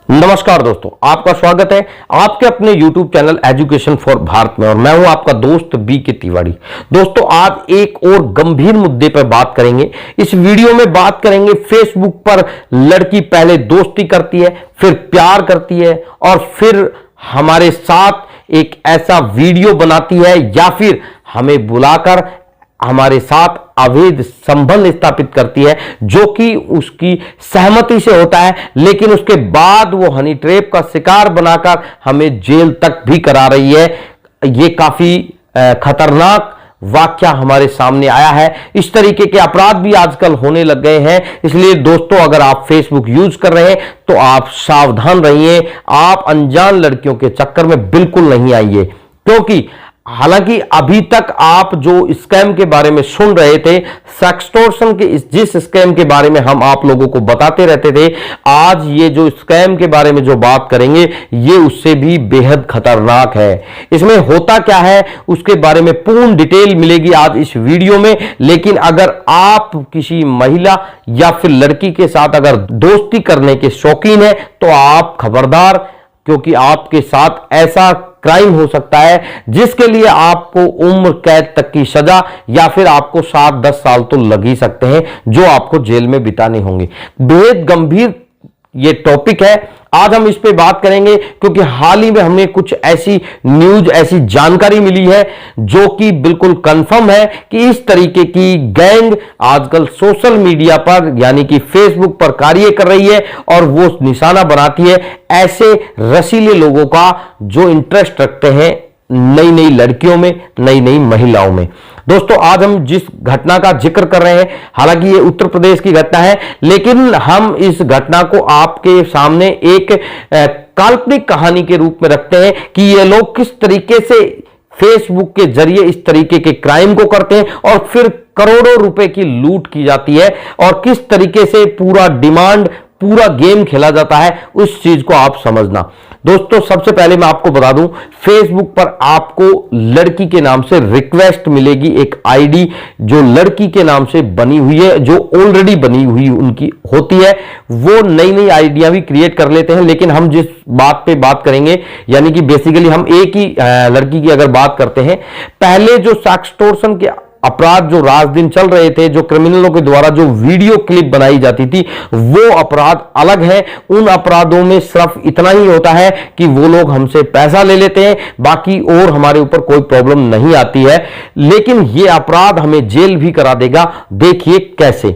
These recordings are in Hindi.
नमस्कार दोस्तों, आपका स्वागत है आपके अपने YouTube channel education for Bharat में और मैं हूं आपका दोस्त बी के तिवारी। दोस्तों, आज एक और गंभीर मुद्दे पर बात करेंगे। इस वीडियो में बात करेंगे फेसबुक पर लड़की पहले दोस्ती करती है, फिर प्यार करती है और फिर हमारे साथ एक ऐसा वीडियो बनाती है या फिर हमें बुलाकर हमारे साथ अवैध संबंध स्थापित करती है, जो कि उसकी सहमति से होता है, लेकिन उसके बाद वो हनी ट्रैप का शिकार बनाकर हमें जेल तक भी करा रही है। ये काफी खतरनाक वाकया हमारे सामने आया है। इस तरीके के अपराध भी आजकल होने लग गए हैं। इसलिए दोस्तों, अगर आप फेसबुक यूज कर रहे हैं तो आप सावधान रहिए, आप अनजान लड़कियों के चक्कर में बिल्कुल नहीं आइए, क्योंकि हालांकि अभी तक आप जो स्कैम के बारे में सुन रहे थे, सेक्सटॉर्शन के जिस स्कैम के बारे में हम आप लोगों को बताते रहते थे, आज ये जो स्कैम के बारे में जो बात करेंगे ये उससे भी बेहद खतरनाक है। इसमें होता क्या है उसके बारे में पूर्ण डिटेल मिलेगी आज इस वीडियो में। लेकिन अगर आप किसी महिला या फिर लड़की के साथ अगर दोस्ती करने के शौकीन है तो आप खबरदार, क्योंकि आपके साथ ऐसा क्राइम हो सकता है जिसके लिए आपको उम्र कैद तक की सजा या फिर आपको 7-10 साल तो लग ही सकते हैं, जो आपको जेल में बिताने होंगे। बेहद गंभीर ये टॉपिक है, आज हम इस पे बात करेंगे क्योंकि हाल ही में हमें कुछ ऐसी न्यूज, ऐसी जानकारी मिली है जो कि बिल्कुल कंफर्म है कि इस तरीके की गैंग आजकल सोशल मीडिया पर यानी कि फेसबुक पर कार्य कर रही है और वो निशाना बनाती है ऐसे रसीले लोगों का जो इंटरेस्ट रखते हैं नई नई लड़कियों में, नई नई महिलाओं में। दोस्तों, आज हम जिस घटना का जिक्र कर रहे हैं, हालांकि ये उत्तर प्रदेश की घटना है, लेकिन हम इस घटना को आपके सामने एक काल्पनिक कहानी के रूप में रखते हैं कि ये लोग किस तरीके से फेसबुक के जरिए इस तरीके के क्राइम को करते हैं और फिर करोड़ों रुपए की लूट की जाती है और किस तरीके से पूरा डिमांड, पूरा गेम खेला जाता है, उस चीज को आप समझना। दोस्तों, सबसे पहले मैं आपको बता दूं, फेसबुक पर आपको लड़की के नाम से रिक्वेस्ट मिलेगी, एक आईडी जो लड़की के नाम से बनी हुई है, जो ऑलरेडी बनी हुई उनकी होती है। वो नई नई आइडिया भी क्रिएट कर लेते हैं, लेकिन हम जिस बात पे बात करेंगे यानी कि बेसिकली हम एक ही लड़की की अगर बात करते हैं, पहले जो सेक्सटॉर्शन के अपराध जो रात दिन चल रहे थे, जो क्रिमिनलों के द्वारा जो वीडियो क्लिप बनाई जाती थी, वो अपराध अलग है। उन अपराधों में सिर्फ इतना ही होता है कि वो लोग हमसे पैसा ले लेते हैं, बाकी और हमारे ऊपर कोई प्रॉब्लम नहीं आती है। लेकिन ये अपराध हमें जेल भी करा देगा। देखिए कैसे।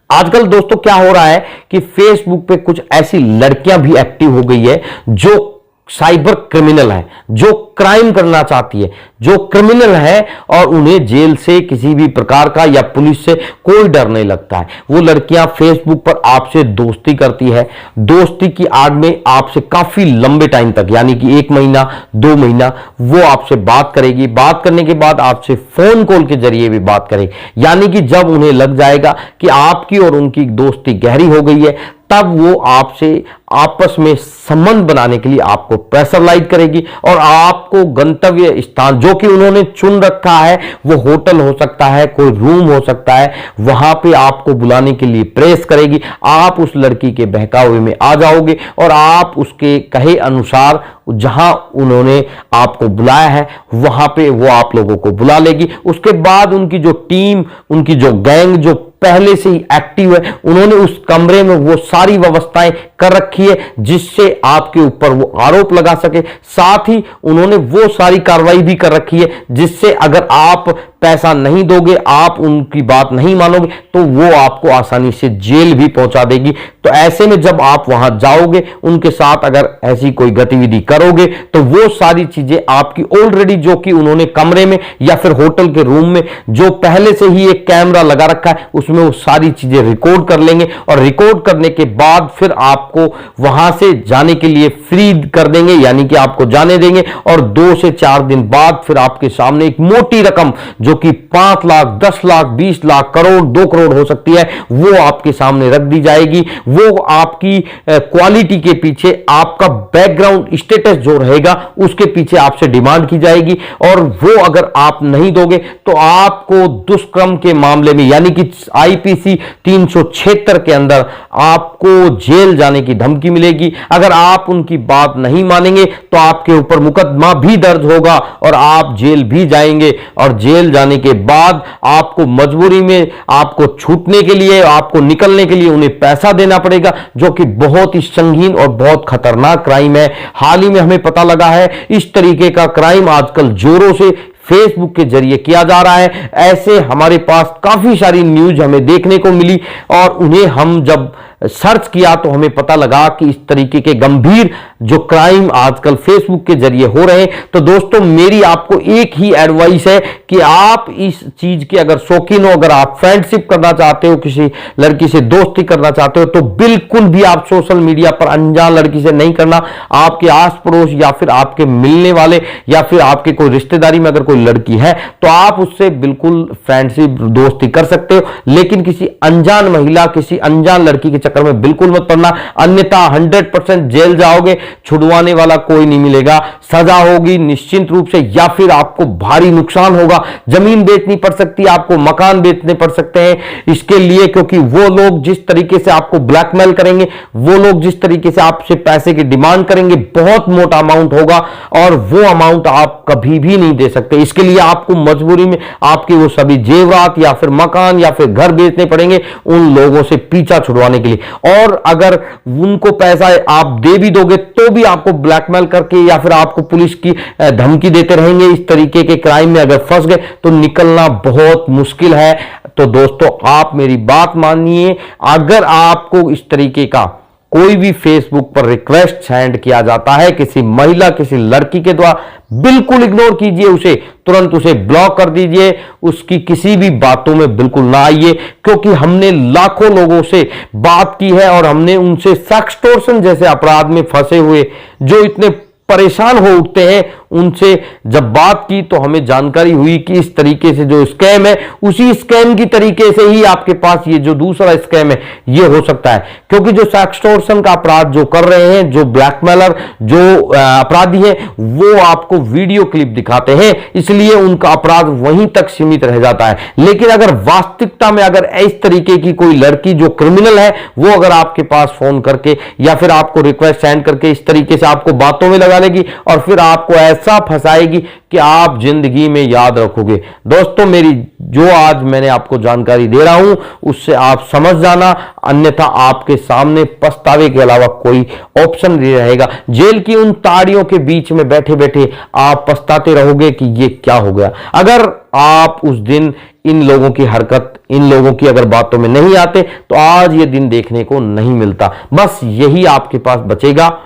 आजकल दोस्तों क्या हो रहा है कि फेसबुक पे कुछ ऐसी लड़कियां भी एक्टिव हो गई है जो साइबर क्रिमिनल है, जो क्राइम करना चाहती है, जो क्रिमिनल है और उन्हें जेल से किसी भी प्रकार का या पुलिस से कोई डर नहीं लगता है। वो लड़कियां फेसबुक पर आपसे दोस्ती करती है, दोस्ती की आड़ में आपसे काफी लंबे टाइम तक यानी कि 1 महीना 2 महीना वो आपसे बात करेगी। बात करने के बाद आपसे फोन कॉल के जरिए भी बात करेगी, यानी कि जब उन्हें लग जाएगा कि आपकी और उनकी दोस्ती गहरी हो गई है, तब वो आपसे आपस में संबंध बनाने के लिए आपको प्रेशराइज करेगी और आपको गंतव्य स्थान जो कि उन्होंने चुन रखा है, वो होटल हो सकता है, कोई रूम हो सकता है, वहां पे आपको बुलाने के लिए प्रेस करेगी। आप उस लड़की के बहकावे में आ जाओगे और आप उसके कहे अनुसार जहां उन्होंने आपको बुलाया है वहां पे वो आप लोगों को बुला लेगी। उसके बाद उनकी जो टीम, उनकी जो गैंग जो पहले से ही एक्टिव है, उन्होंने उस कमरे में वो सारी व्यवस्थाएं कर रखी है जिससे आपके ऊपर वो आरोप लगा सके। साथ ही उन्होंने वो सारी कार्रवाई भी कर रखी है जिससे अगर आप पैसा नहीं दोगे, आप उनकी बात नहीं मानोगे, तो वो आपको आसानी से जेल भी पहुंचा देगी। तो ऐसे में जब आप वहां जाओगे, उनके साथ अगर ऐसी कोई गतिविधि करोगे, तो वो सारी चीजें आपकी ऑलरेडी जो कि उन्होंने कमरे में या फिर होटल के रूम में जो पहले से ही एक कैमरा लगा रखा है, उसमें वो सारी चीजें रिकॉर्ड कर लेंगे और रिकॉर्ड करने के बाद फिर आपको वहां से जाने के लिए फ्री कर देंगे, यानी कि आपको जाने देंगे और 2 से 4 दिन बाद फिर आपके सामने एक मोटी रकम जो कि 5 लाख, 10 लाख, 20 लाख, करोड़, 2 करोड़ हो सकती है, वो आपके सामने रख दी जाएगी। वो आपकी क्वालिटी के पीछे आपका बैकग्राउंड स्टेटस जो रहेगा उसके पीछे आपसे डिमांड की जाएगी और वो अगर आप नहीं दोगे तो आपको दुष्कर्म के मामले में यानी कि आईपीसी 376 के अंदर आपको जेल जाने की धमकी मिलेगी। अगर आप उनकी बात नहीं मानेंगे तो आपके ऊपर मुकदमा भी दर्ज होगा और आप जेल भी जाएंगे, और जेल जाने के बाद आपको मजबूरी में आपको छूटने के लिए, आपको निकलने के लिए उन्हें पैसा देना पड़ेगा, जो कि बहुत ही संगीन और बहुत खतरनाक क्राइम है। हाल ही में हमें पता लगा है इस तरीके का क्राइम आजकल जोरों से फेसबुक के जरिए किया जा रहा है। ऐसे हमारे पास काफी सारी न्यूज हमें देखने को मिली और उन्हें हम जब सर्च किया तो हमें पता लगा कि इस तरीके के गंभीर जो क्राइम आजकल फेसबुक के जरिए हो रहे हैं। तो दोस्तों मेरी आपको एक ही एडवाइस है कि आप इस चीज के अगर शौकीन हो, अगर आप फ्रेंडशिप करना चाहते हो, किसी लड़की से दोस्ती करना चाहते हो, तो बिल्कुल भी आप सोशल मीडिया पर अनजान लड़की से नहीं करना। आपके आस पड़ोस या फिर आपके मिलने वाले या फिर आपके कोई रिश्तेदारी में अगर कोई लड़की है तो आप उससे बिल्कुल फ्रेंडशिप दोस्ती कर सकते हो, लेकिन किसी अनजान महिला, किसी अनजान लड़की के चक्कर में बिल्कुल मत पड़ना, अन्यथा 100% जेल जाओगे, छुड़वाने वाला कोई नहीं मिलेगा, सजा होगी निश्चित रूप से, या फिर आपको भारी नुकसान होगा, जमीन बेचनी पड़ सकती है, आपको मकान बेचने पड़ सकते हैं इसके लिए, क्योंकि वो लोग जिस तरीके से आपको ब्लैकमेल करेंगे, वो लोग जिस तरीके से आपसे पैसे की डिमांड करेंगे, बहुत मोटा अमाउंट होगा और वो अमाउंट आप कभी भी नहीं दे सकते। इसके लिए आपको मजबूरी में आपके वो सभी जेवरात या फिर मकान या फिर घर बेचने पड़ेंगे उन लोगों से पीछा छुड़वाने के लिए। और अगर उनको पैसा आप दे भी दोगे तो भी आपको ब्लैकमेल करके या फिर आपको पुलिस की धमकी देते रहेंगे। इस तरीके के क्राइम में अगर फंस गए तो निकलना बहुत मुश्किल है। तो दोस्तों आप मेरी बात मानिए, अगर आपको इस तरीके का कोई भी फेसबुक पर रिक्वेस्ट सेंड किया जाता है किसी महिला, किसी लड़की के द्वारा, बिल्कुल इग्नोर कीजिए उसे, तुरंत उसे ब्लॉक कर दीजिए, उसकी किसी भी बातों में बिल्कुल ना आइए, क्योंकि हमने लाखों लोगों से बात की है और हमने उनसे सेक्सटॉर्शन जैसे अपराध में फंसे हुए जो इतने परेशान हो उठते हैं, उनसे जब बात की तो हमें जानकारी हुई कि इस तरीके से जो स्कैम है, उसी स्कैम की तरीके से ही आपके पास ये जो दूसरा स्कैम है ये हो सकता है। क्योंकि जो सेक्सटॉर्शन का अपराध जो कर रहे हैं, जो ब्लैकमेलर, जो अपराधी है, वो आपको वीडियो क्लिप दिखाते हैं, इसलिए उनका अपराध वहीं तक सीमित रह जाता है। लेकिन अगर वास्तविकता में अगर इस तरीके की कोई लड़की जो क्रिमिनल है, वो अगर आपके पास फोन करके या फिर आपको रिक्वेस्ट सेंड करके इस तरीके से आपको बातों में लगा लेगी और फिर आपको ऐसा फंसाएगी कि आप जिंदगी में याद रखोगे। दोस्तों मेरी जो आज मैंने आपको जानकारी दे रहा हूं उससे आप समझ जाना, अन्यथा आपके सामने पछतावे के अलावा कोई ऑप्शन नहीं रहेगा। जेल की उन ताड़ियों के बीच में बैठे बैठे आप पछताते रहोगे कि ये क्या हो गया। अगर आप उस दिन इन लोगों की हरकत, इन लोगों की अगर बातों में नहीं आते तो आज ये दिन देखने को नहीं मिलता। बस यही आपके पास बचेगा।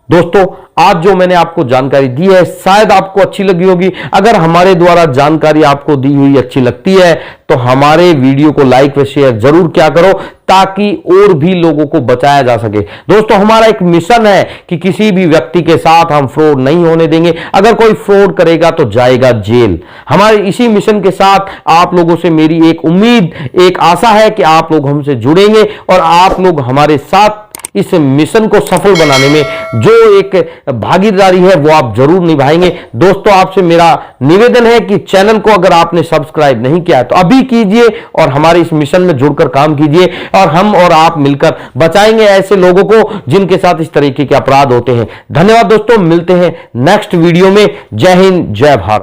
दोस्तों आज जो मैंने आपको जानकारी दी है शायद आपको अच्छी लगी होगी। अगर हमारे द्वारा जानकारी आपको दी हुई अच्छी लगती है तो हमारे वीडियो को लाइक व शेयर जरूर क्या करो, ताकि और भी लोगों को बचाया जा सके। दोस्तों हमारा एक मिशन है कि किसी भी व्यक्ति के साथ हम फ्रॉड नहीं होने देंगे। अगर कोई फ्रॉड करेगा तो जाएगा जेल। हमारे इसी मिशन के साथ आप लोगों से मेरी एक उम्मीद, एक आशा है कि आप लोग हमसे जुड़ेंगे और आप लोग हमारे साथ इस मिशन को सफल बनाने में जो एक भागीदारी है वो आप जरूर निभाएंगे। दोस्तों आपसे मेरा निवेदन है कि चैनल को अगर आपने सब्सक्राइब नहीं किया है तो अभी कीजिए और हमारे इस मिशन में जुड़कर काम कीजिए, और हम और आप मिलकर बचाएंगे ऐसे लोगों को जिनके साथ इस तरीके के अपराध होते हैं। धन्यवाद दोस्तों, मिलते हैं नेक्स्ट वीडियो में। जय हिंद, जय भारत।